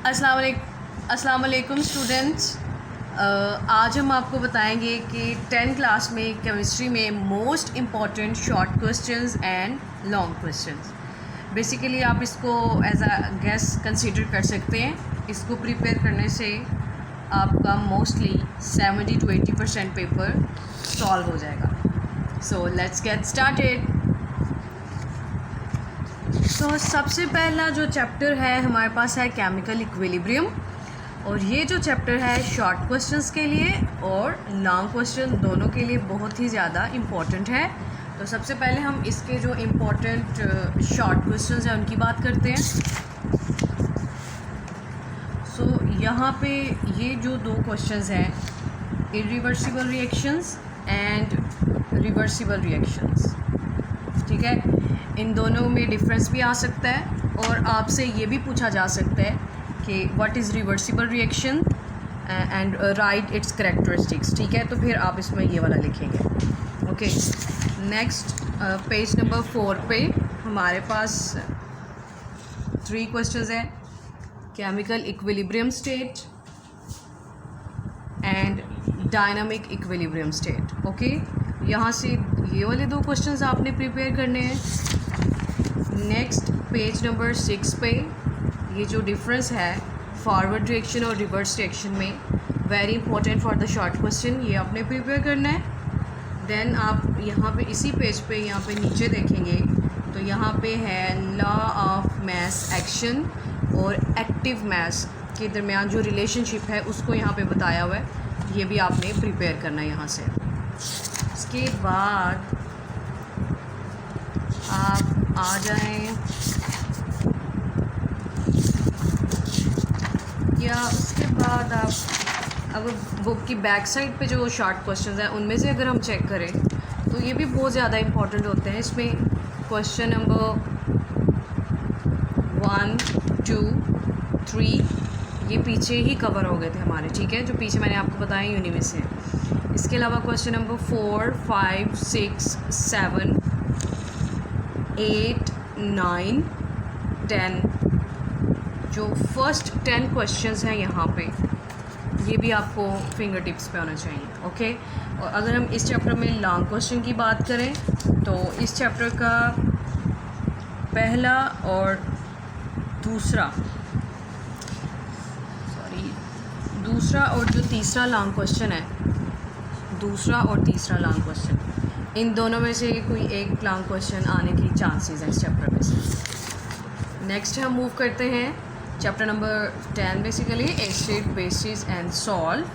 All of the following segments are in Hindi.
अस्सलाम वालेकुम स्टूडेंट्स। आज हम आपको बताएंगे कि 10 क्लास में केमिस्ट्री में most important short questions and long questions. Basically आप इसको एज अ गेस कंसीडर कर सकते हैं। इसको प्रिपेयर करने से आपका मोस्टली 70 to 80% पेपर सॉल्व हो जाएगा। So let's get started. तो सबसे पहला जो चैप्टर है हमारे पास है केमिकल इक्विलिब्रियम, और ये जो चैप्टर है शॉर्ट क्वेश्चंस के लिए और लॉन्ग क्वेश्चन दोनों के लिए बहुत ही ज़्यादा इम्पॉर्टेंट है। तो सबसे पहले हम इसके जो इम्पॉर्टेंट शॉर्ट क्वेश्चंस हैं उनकी बात करते हैं। सो यहाँ पे ये जो दो क्वेश्चंस हैं, irreversible reactions and reversible reactions, ठीक है, इन दोनों में डिफरेंस भी आ सकता है और आपसे ये भी पूछा जा सकता है कि what is reversible reaction and right it's characteristics. ठीक है, तो फिर आप इसमें ये वाला लिखेंगे। ओके, नेक्स्ट पेज नंबर 4 पे हमारे पास 3 क्वेश्चंस हैं, chemical equilibrium state and dynamic equilibrium state. Okay, यहाँ से ये वाले 2 क्वेश्चंस आपने प्रिपेयर करने हैं। नेक्स्ट पेज नंबर 6 पे ये जो डिफरेंस है फॉरवर्ड रिएक्शन और रिवर्स रिएक्शन में, very important for the short question, ये आपने प्रिपेयर करना है। देन आप यहाँ पे इसी पेज पे यहाँ पे नीचे देखेंगे तो यहाँ पे है लॉ ऑफ मास एक्शन और एक्टिव मास के दरमियान जो रिलेशनशिप है उसको यहाँ पे बताया हुआ है, ये भी आपने प्रिपेयर करना है यहाँ से। इसके बाद आप आ जाएं या उसके बाद आप अगर बुक की बैक साइड पे जो शॉर्ट क्वेश्चंस हैं उनमें से अगर हम चेक करें तो ये भी बहुत ज़्यादा इंपॉर्टेंट होते हैं। इसमें क्वेश्चन नंबर 1, 2, 3 ये पीछे ही कवर हो गए थे हमारे, ठीक है, जो पीछे मैंने आपको बताया यूनि में से। इसके अलावा क्वेश्चन नंबर 4, 5, 6, 7, 8, 9, 10 जो फर्स्ट 10 क्वेश्चंस हैं यहाँ पे, ये भी आपको फिंगर टिप्स पे होना चाहिए। ओके, और अगर हम इस चैप्टर में लॉन्ग क्वेश्चन की बात करें तो इस चैप्टर का पहला और दूसरा और जो तीसरा लॉन्ग क्वेश्चन है, दूसरा और तीसरा लॉन्ग क्वेश्चन, इन दोनों में से कोई एक लॉन्ग क्वेश्चन आने की चांसेस हैं इस चैप्टर में से। नेक्स्ट हम मूव करते हैं chapter number 10, basically acid, basis and salt.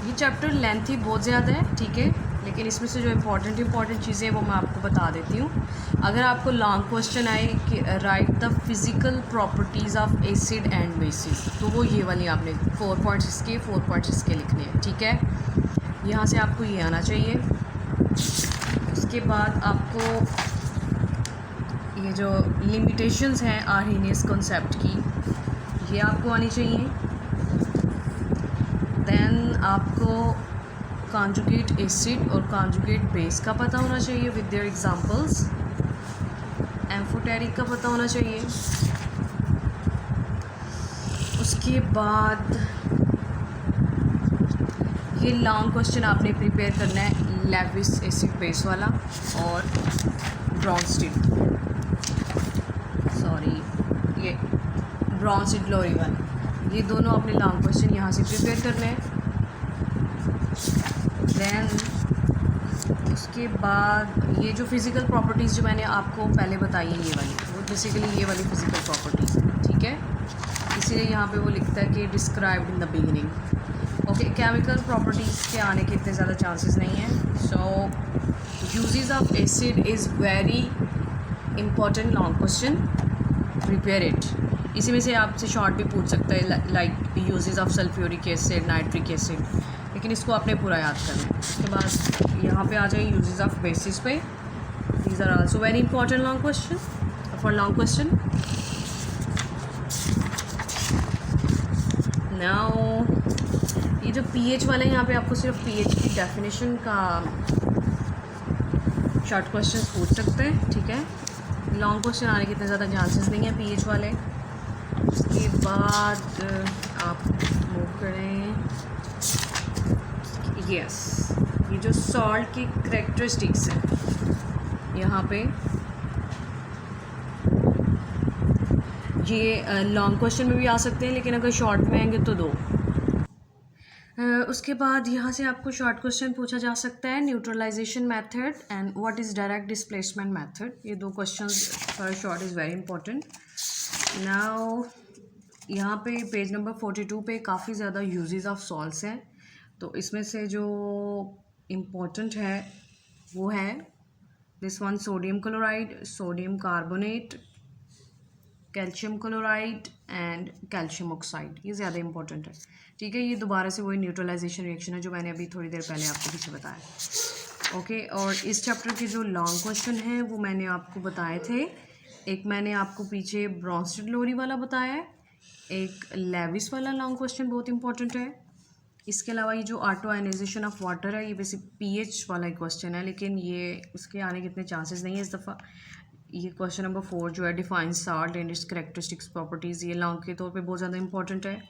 ये चैप्टर लेंथी बहुत ज़्यादा है, ठीक है, लेकिन इसमें से जो इम्पॉर्टेंट चीज़ें हैं वो मैं आपको बता देती हूँ। अगर आपको लॉन्ग क्वेश्चन आए कि right the physical properties of acid and bases, तो वो ये वाली आपने 4 पॉइंट्स इसके लिखने हैं, ठीक है। यहाँ से आपको ये आना चाहिए। उसके बाद आपको ये जो लिमिटेशंस हैं आर्हेनियस कॉन्सेप्ट की, ये आपको आनी चाहिए। देन आपको कॉन्जुगेट एसिड और कॉन्जुगेट बेस का पता होना चाहिए विद देयर एग्जांपल्स। एम्फोटेरिक का पता होना चाहिए। उसके बाद ये लॉन्ग क्वेश्चन आपने प्रिपेयर करना है लेविस एसिड बेस वाला और ब्रॉन्स्टिड लोरी वाला, ये दोनों आपने लॉन्ग क्वेश्चन यहाँ से प्रिपेयर करने हैं। देन उसके बाद ये जो फिज़िकल प्रॉपर्टीज़ जो मैंने आपको पहले बताई है, ये वाली, वो बेसिकली ये वाली फिज़िकल प्रॉपर्टीज़, ठीक है, इसीलिए यहाँ पे वो लिखता है कि described in the beginning. Okay, chemical properties के आने के इतने ज़्यादा चांसेस नहीं हैं। So uses of acid is very important long question, prepare it. इसी में से आपसे शॉर्ट भी पूछ सकता है, like uses of sulphuric acid, nitric acid, लेकिन इसको आपने पूरा याद करना है। उसके बाद यहाँ पे आ जाए यूजेस ऑफ बेसिस पे, these are also very important long question for long question. Now ये जो पीएच वाले हैं, यहाँ पे आपको सिर्फ पीएच की डेफिनेशन का शॉर्ट क्वेश्चन पूछ सकते हैं, ठीक है। लॉन्ग क्वेश्चन आने के इतने ज़्यादा चांसेस नहीं है पीएच वाले। उसके बाद आप मूव करें, यस, ये जो सॉल्ट की करेक्टरिस्टिक्स हैं यहाँ पे, ये लॉन्ग क्वेश्चन में भी आ सकते हैं, लेकिन अगर शॉर्ट में आएंगे तो दो। उसके बाद यहाँ से आपको शॉर्ट क्वेश्चन पूछा जा सकता है, neutralisation method and what is direct displacement method. ये दो question for short is very important. Now यहाँ पे पेज नंबर 42 पे काफ़ी ज़्यादा यूजेस ऑफ सॉल्ट्स हैं, तो इसमें से जो इम्पोर्टेंट है वो है this one, sodium chloride, sodium carbonate, calcium chloride and calcium oxide. ये ज़्यादा इंपॉर्टेंट है, ठीक है। ये दोबारा से वही न्यूट्रलाइजेशन रिएक्शन है जो मैंने अभी थोड़ी देर पहले आपको पीछे बताया, ओके। और इस चैप्टर के जो लॉन्ग क्वेश्चन हैं वो मैंने आपको बताए थे। एक मैंने आपको पीछे ब्रॉन्स्टेड लोरी वाला बताया है, एक लेविस वाला लॉन्ग क्वेश्चन बहुत इंपॉर्टेंट है। इसके अलावा ये जो ऑटो आयनाइजेशन ऑफ वाटर है, ये वैसे पीएच वाला एक क्वेश्चन है, लेकिन ये इसके आने के इतने चांसेस नहीं है इस दफ़ा। ये क्वेश्चन नंबर 4 जो है define salt and it's characteristics properties, ये लॉन्ग के तौर पे बहुत ज़्यादा इंपॉर्टेंट है।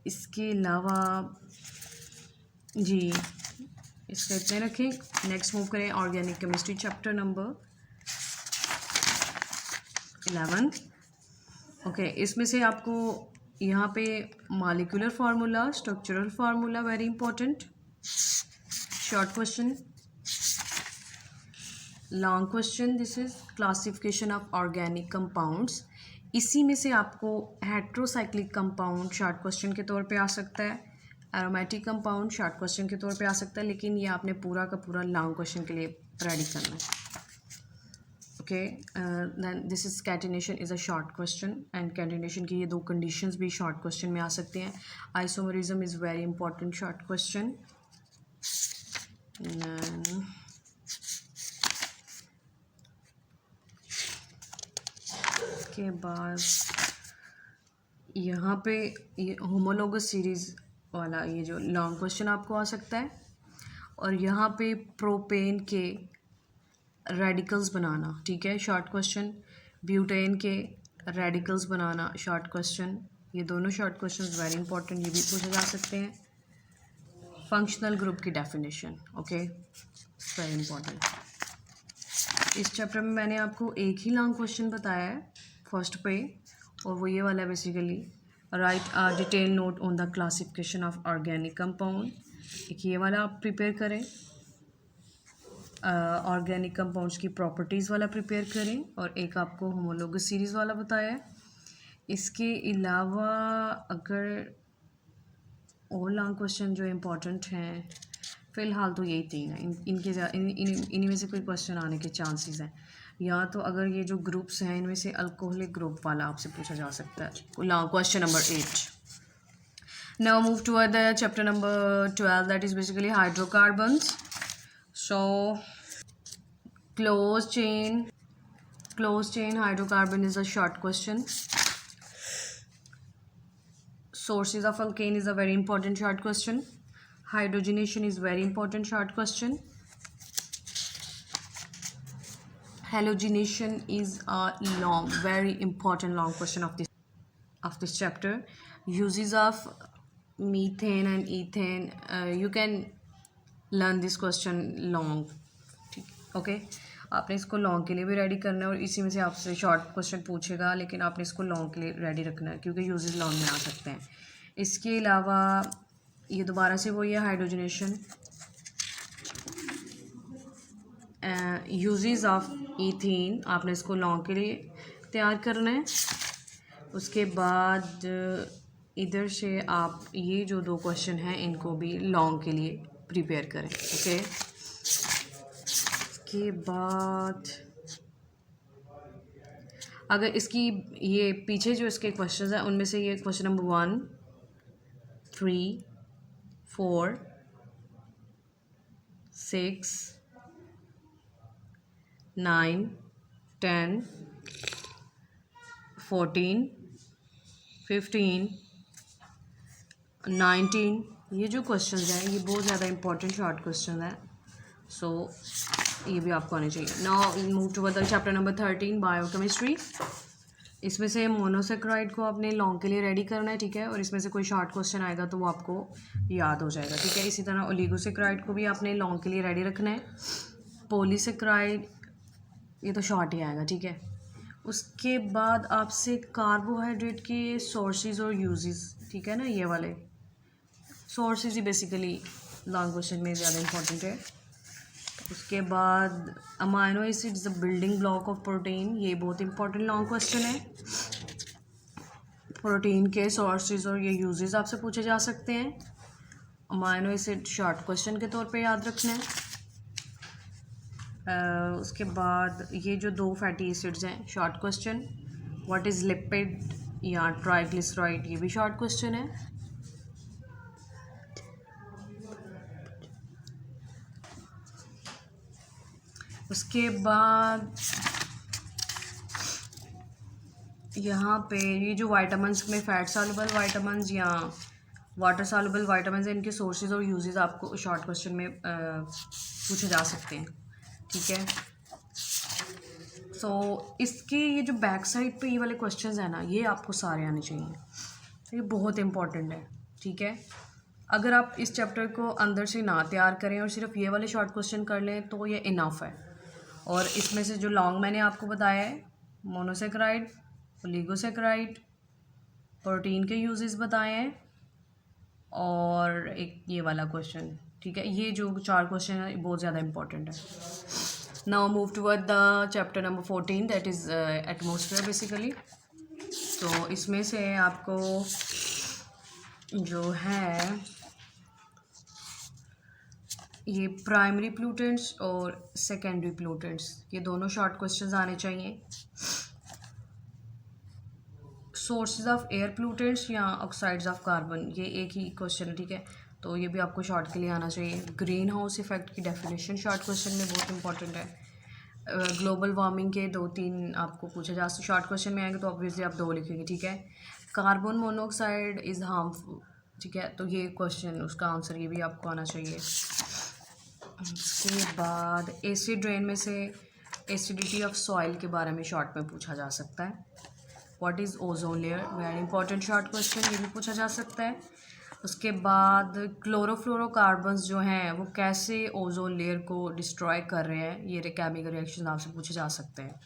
इसके अलावा जी इसका इतने रखें। नेक्स्ट मूव करें organic chemistry chapter number 11, okay. इसमें से आपको यहाँ पे molecular formula, structural formula very important, short question. Long question this is classification of organic compounds. इसी में से आपको हेट्रोसाइक्लिक कंपाउंड शॉर्ट क्वेश्चन के तौर पे आ सकता है, एरोमेटिक कंपाउंड शॉर्ट क्वेश्चन के तौर पे आ सकता है, लेकिन ये आपने पूरा का पूरा लॉन्ग क्वेश्चन के लिए रेडी करना है, okay. Then this is catenation is a short question, and catenation की ये दो कंडीशंस भी शॉर्ट क्वेश्चन में आ सकते हैं। Isomerism is very important short question. के बाद यहाँ पे ये होमोलोगस सीरीज़ वाला ये जो लॉन्ग क्वेश्चन आपको आ सकता है, और यहाँ पे प्रोपेन के रेडिकल्स बनाना, ठीक है, शॉर्ट क्वेश्चन। ब्यूटेन के रेडिकल्स बनाना शॉर्ट क्वेश्चन। ये दोनों शॉर्ट क्वेश्चन वेरी इंपॉर्टेंट, ये भी पूछे जा सकते हैं। फंक्शनल ग्रुप की डेफिनेशन, ओके, वेरी इंपॉर्टेंट। इस चैप्टर में मैंने आपको एक ही लॉन्ग क्वेश्चन बताया है फर्स्ट पे, और वो ये वाला है basically, right a detail note on the classification of organic compound. एक ये वाला आप प्रिपेयर करें, ऑर्गेनिक कंपाउंड्स की प्रॉपर्टीज़ वाला प्रिपेयर करें, और एक आपको होमोलोगस सीरीज़ वाला बताया है। इसके अलावा अगर और लॉन्ग क्वेश्चन जो इम्पोर्टेंट हैं, फ़िलहाल तो यही तीन हैं, इन्हीं में से कोई क्वेश्चन आने के चांसेस हैं। या तो अगर ये जो ग्रुप्स हैं इनमें से अल्कोहलिक ग्रुप वाला आपसे पूछा जा सकता है, question number 8। Now move toward the chapter number 12 that is basically hydrocarbons. So close chain hydrocarbon is a short question. Sources of alkane is a very important short question. Hydrogenation is very important short question. Halogenation is a long, very important long question of this chapter. Uses of methane and ethane. You can learn this question long. Okay. आपने इसको लॉन्ग के लिए भी रेडी करना है, और इसी में से आपसे शॉर्ट क्वेश्चन पूछेगा, लेकिन आपने इसको लॉन्ग के लिए रेडी रखना है क्योंकि यूजेस लॉन्ग में आ सकते हैं। इसके अलावा ये दोबारा से वही है हाइड्रोजनेशन, यूजेस ऑफ ईथीन, आपने इसको लॉन्ग के लिए तैयार करना है। उसके बाद इधर से आप ये जो दो क्वेश्चन हैं इनको भी लॉन्ग के लिए प्रिपेयर करें, ओके। के बाद अगर इसकी ये पीछे जो इसके क्वेश्चंस हैं उनमें से ये क्वेश्चन नंबर 1, 3, 4, 6, 9, 10, 14, 15, 19, ये जो क्वेश्चंस हैं ये बहुत ज़्यादा इंपॉर्टेंट शॉर्ट क्वेश्चन हैं, सो ये भी आपको आने चाहिए। Now move to the chapter number 13 biochemistry. इसमें से मोनोसेक्राइड को आपने लॉन्ग के लिए रेडी करना है, ठीक है, और इसमें से कोई शॉर्ट क्वेश्चन आएगा तो वो आपको याद हो जाएगा, ठीक है। इसी तरह ओलिगोसेक्राइड को भी आपने लॉन्ग के लिए रेडी रखना है। पॉलीसेक्राइड ये तो शॉर्ट ही आएगा, ठीक है। उसके बाद आपसे कार्बोहाइड्रेट के सोर्सेज और यूजेस, ठीक है ना, ये वाले सोर्सेज ही बेसिकली लॉन्ग क्वेश्चन में ज़्यादा इंपॉर्टेंट है। उसके बाद amino acids the building block of protein, ये बहुत इंपॉर्टेंट लॉन्ग क्वेश्चन है। प्रोटीन के सोर्सेज और ये यूजेस आपसे पूछे जा सकते हैं। अमाइनो एसिड शॉर्ट क्वेश्चन के तौर पे याद रखना है। उसके बाद ये जो 2 फैटी एसिड्स हैं, short question. What is lipid या ट्राइग्लिसराइड, ये भी शॉर्ट क्वेश्चन है। उसके बाद यहाँ पे ये जो वाइटामिन्स में फैट सॉल्युबल वाइटामिन्स या वाटर सॉल्युबल वाइटामिन्स हैं, इनके सोर्सेज और यूजेस आपको शॉर्ट क्वेश्चन में पूछे जा सकते हैं, ठीक है। सो इसके ये जो बैक साइड पे ये वाले क्वेश्चंस हैं ना, ये आपको सारे आने चाहिए, ये बहुत इंपॉर्टेंट है, ठीक है। अगर आप इस चैप्टर को अंदर से ना तैयार करें और सिर्फ ये वाले शॉर्ट क्वेश्चन कर लें तो ये इनफ है। और इसमें से जो लॉन्ग मैंने आपको बताया है, मोनोसेक्राइड, ओलिगोसेक्राइड, प्रोटीन के यूजेस बताए हैं, और एक ये वाला क्वेश्चन, ठीक है। ये जो 4 क्वेश्चन है बहुत ज़्यादा इंपॉर्टेंट है। Now move toward the chapter number 14 that is atmosphere basically. तो इसमें से आपको जो है ये प्राइमरी प्लूटेंट्स और सेकेंडरी प्लूटेंट्स, ये दोनों शॉर्ट क्वेश्चंस आने चाहिए। सोर्सेज ऑफ एयर प्लूटेंट्स या ऑक्साइड्स ऑफ कार्बन, ये एक ही क्वेश्चन है, ठीक है, तो ये भी आपको शॉर्ट के लिए आना चाहिए। ग्रीन हाउस इफेक्ट की डेफिनेशन शॉर्ट क्वेश्चन में बहुत इंपॉर्टेंट है। ग्लोबल वार्मिंग के 2-3 आपको पूछे जा सकते, शॉर्ट क्वेश्चन में आएंगे तो ऑब्वियसली आप 2 लिखेंगे, ठीक है। कार्बन मोनोऑक्साइड इज़ हार्मफुल, ठीक है, तो ये क्वेश्चन उसका आंसर ये भी आपको आना चाहिए। उसके बाद एसिड ड्रेन में से एसिडिटी ऑफ सॉइल के बारे में शॉर्ट में पूछा जा सकता है। What is ozone layer, very important short question, ये भी पूछा जा सकता है। उसके बाद क्लोरोफ्लोरोकार्बन्स जो हैं वो कैसे ओजोन लेयर को डिस्ट्रॉय कर रहे हैं, ये केमिकल रिएक्शन आपसे पूछे जा सकते हैं।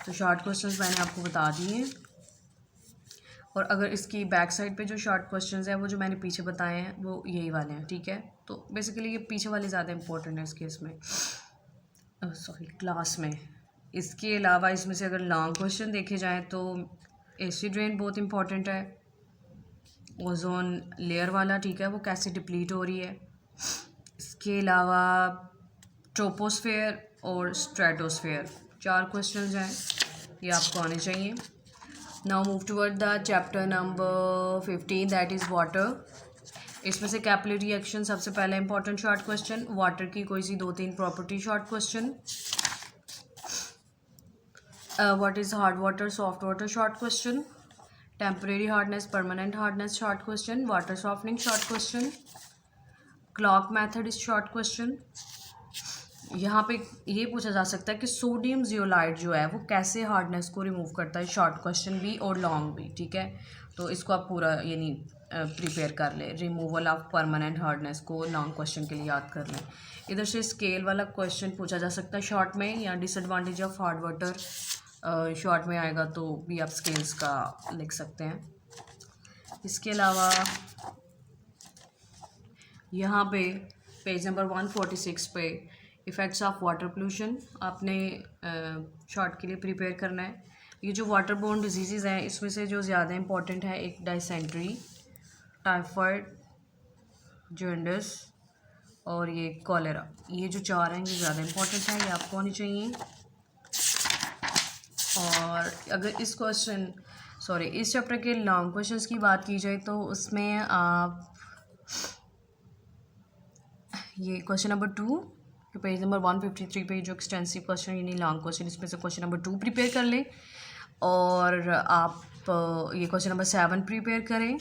तो शॉर्ट क्वेश्चंस मैंने आपको बता दिए। और अगर इसकी बैक साइड पे जो शॉर्ट क्वेश्चंस हैं वो जो मैंने पीछे बताए हैं वो यही वाले हैं, ठीक है। तो बेसिकली ये पीछे वाले ज़्यादा इंपॉर्टेंट है इस केस में, सॉरी क्लास में। इसके अलावा इसमें से अगर लॉन्ग क्वेश्चन देखे जाएँ तो एसिड रेन बहुत इंपॉर्टेंट है। ओजोन लेयर वाला, ठीक है, वो कैसे डिप्लीट हो रही है। इसके अलावा ट्रोपोस्फेयर और स्ट्रेटोस्फेयर, 4 क्वेश्चंस हैं, ये आपको आने चाहिए। Now move toward the chapter number 15 that is water. इसमें से कैपिलरी रिएक्शन सबसे पहले इंपॉर्टेंट शॉर्ट क्वेश्चन, वाटर की कोई सी 2-3 property short question. What is hard water soft water short question. Temporary hardness permanent hardness short question. Water softening short question. Clock method is short question. यहाँ पे ये पूछा जा सकता है कि सोडियम जियोलाइट जो है वो कैसे हार्डनेस को रिमूव करता है, शॉर्ट क्वेश्चन भी और लॉन्ग भी, ठीक है। तो इसको आप पूरा यानी प्रिपेयर कर ले। रिमूवल ऑफ परमानेंट हार्डनेस को लॉन्ग क्वेश्चन के लिए याद कर लें। इधर से स्केल वाला क्वेश्चन पूछा जा सकता है शॉर्ट में, या disadvantage of hard water short में आएगा तो भी आप स्केल्स का लिख सकते हैं। इसके अलावा यहाँ पे पेज नंबर 146 पे इफ़ेक्ट्स ऑफ वाटर पोल्यूशन आपने शॉर्ट के लिए प्रिपेयर करना है। ये जो वाटर बोर्न डिजीज़ हैं इसमें से जो ज़्यादा इंपॉर्टेंट है, एक डायसेंट्री, टाइफाइड, जॉन्डिस और ये कॉलेरा, ये जो 4 हैं ये ज़्यादा इंपॉर्टेंट है, ये आपको आनी चाहिए। और अगर इस चैप्टर के लॉन्ग क्वेश्चंस की बात की जाए तो उसमें आप ये क्वेश्चन नंबर 2 पेज नंबर 153 पे जो एक्सटेंसिव क्वेश्चन यानी लॉन्ग क्वेश्चन, इसमें से क्वेश्चन नंबर 2 प्रिपेयर कर लें और आप ये क्वेश्चन नंबर 7 प्रिपेयर करें।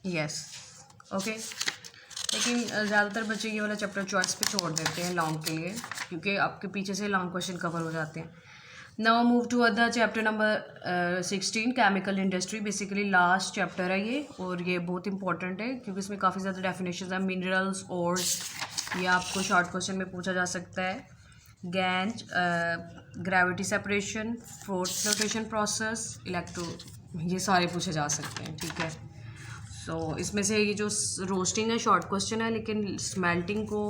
Yes, okay. लेकिन ज़्यादातर बच्चे ये वाला चैप्टर चॉइस पे छोड़ देते हैं लॉन्ग के लिए, क्योंकि आपके पीछे से लॉन्ग क्वेश्चन कवर हो जाते हैं। Now move to other chapter number 16 chemical industry. Basically last chapter है ये, और ये बहुत इंपॉर्टेंट है क्योंकि इसमें काफ़ी ज़्यादा डेफिनेशन है। मिनरल्स और ये आपको शॉर्ट क्वेश्चन में पूछा जा सकता है। Gangue, gravity separation, froth flotation process, electro, ये सारे पूछे जा सकते हैं, ठीक है। सो इसमें से ये जो रोस्टिंग है शॉर्ट क्वेश्चन है, लेकिन स्मेल्टिंग को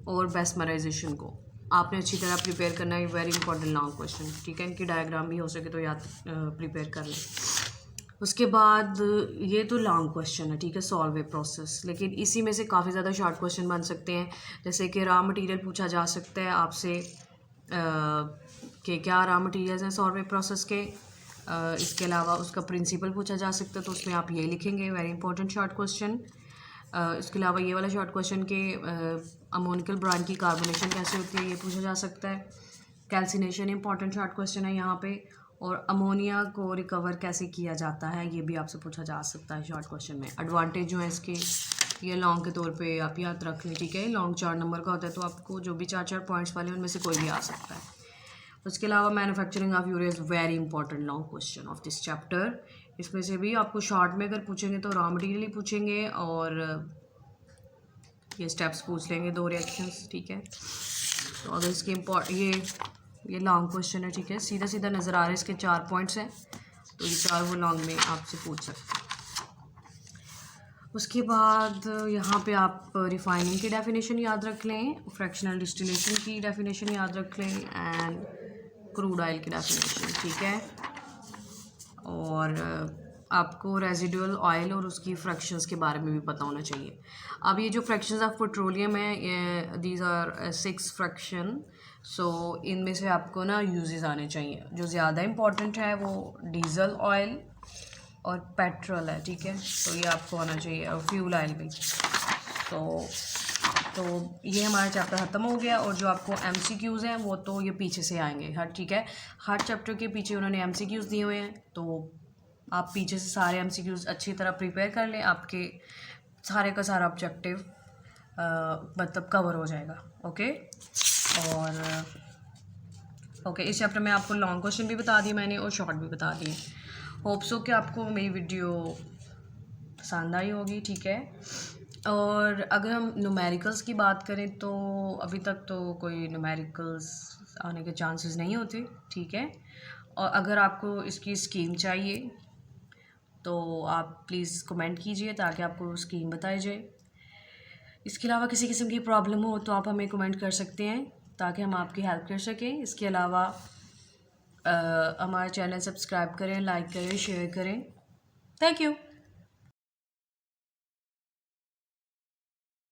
और बेस्मराइजेशन को आपने अच्छी तरह प्रिपेयर करना है। वेरी इंपॉर्टेंट लॉन्ग क्वेश्चन, ठीक है। इनकी डायग्राम भी हो सके तो याद प्रिपेयर कर लें। उसके बाद ये तो लॉन्ग क्वेश्चन है, ठीक है, सॉल्व ए प्रोसेस। लेकिन इसी में से काफ़ी ज़्यादा शॉर्ट क्वेश्चन बन सकते हैं, जैसे कि रॉ मटेरियल पूछा जा सकता है आपसे कि क्या रॉ मटेरियल्स हैं सॉल्व ए प्रोसेस के। इसके अलावा उसका प्रिंसिपल पूछा जा सकता है, तो उसमें आप ये लिखेंगे, वेरी इंपॉर्टेंट शॉर्ट क्वेश्चन। इसके अलावा ये वाला शॉर्ट क्वेश्चन के अमोनिकल ब्रांड की कार्बोनेशन कैसे होती है, ये पूछा जा सकता है। कैल्सिनेशन इंपॉर्टेंट शॉर्ट क्वेश्चन है यहाँ पे। और अमोनिया को रिकवर कैसे किया जाता है, ये भी आपसे पूछा जा सकता है शॉर्ट क्वेश्चन में। एडवांटेज जो है इसके, ये लॉन्ग के तौर पे आप याद रख लें, ठीक है। लॉन्ग 4 नंबर का होता है, तो आपको जो भी 4 पॉइंट्स वाले उनमें से कोई भी आ सकता है। उसके अलावा manufacturing of urea is very important long question of this chapter. इसमें से भी आपको शॉर्ट में अगर पूछेंगे तो रॉ मटेरियल ही पूछेंगे, और ये स्टेप्स पूछ लेंगे 2 रिएक्शंस, ठीक है। तो अगर इसके ये लॉन्ग क्वेश्चन है, ठीक है, सीधा सीधा नज़र आ रहा है, इसके 4 पॉइंट्स हैं, तो ये 4 वो लॉन्ग में आपसे पूछ सकते हैं। उसके बाद यहाँ पे आप रिफाइनिंग की डेफिनेशन याद रख लें, फ्रैक्शनल डिस्टिलेशन की डेफिनेशन याद रख लें, एंड क्रूड ऑयल की डेफिनेशन, ठीक है। और आपको रेजिडुअल ऑयल और उसकी फ्रैक्शंस के बारे में भी पता होना चाहिए। अब ये जो फ्रैक्शंस ऑफ पेट्रोलियम है, दीज आर 6 फ्रैक्शन। सो इनमें से आपको ना यूजेस आने चाहिए। जो ज़्यादा इंपॉर्टेंट है वो डीजल ऑयल और पेट्रोल है, ठीक है, तो ये आपको आना चाहिए, और फ्यूल ऑयल भी। तो ये हमारा चैप्टर ख़त्म हो गया। और जो आपको MCQs हैं वो तो ये पीछे से आएंगे, हर, ठीक है, हर चैप्टर के पीछे उन्होंने MCQs दिए हुए हैं, तो आप पीछे से सारे MCQs अच्छी तरह प्रिपेयर कर लें, आपके सारे का सारा ऑब्जेक्टिव मतलब कवर हो जाएगा। ओके, और ओके, इस चैप्टर में आपको लॉन्ग क्वेश्चन भी बता दिए मैंने और शॉर्ट भी बता दिए। होप सो कि आपको मेरी वीडियो पसंद आई होगी, ठीक है। और अगर हम न्यूमेरिकल्स की बात करें तो अभी तक तो कोई न्यूमेरिकल्स आने के चांसेस नहीं होते, ठीक है। और अगर आपको इसकी स्कीम चाहिए तो आप प्लीज़ कमेंट कीजिए ताकि आपको स्कीम बताई जाए। इसके अलावा किसी किस्म की प्रॉब्लम हो तो आप हमें कमेंट कर सकते हैं ताकि हम आपकी हेल्प कर सकें। इसके अलावा हमारा चैनल सब्सक्राइब करें, लाइक करें, शेयर करें। Thank you.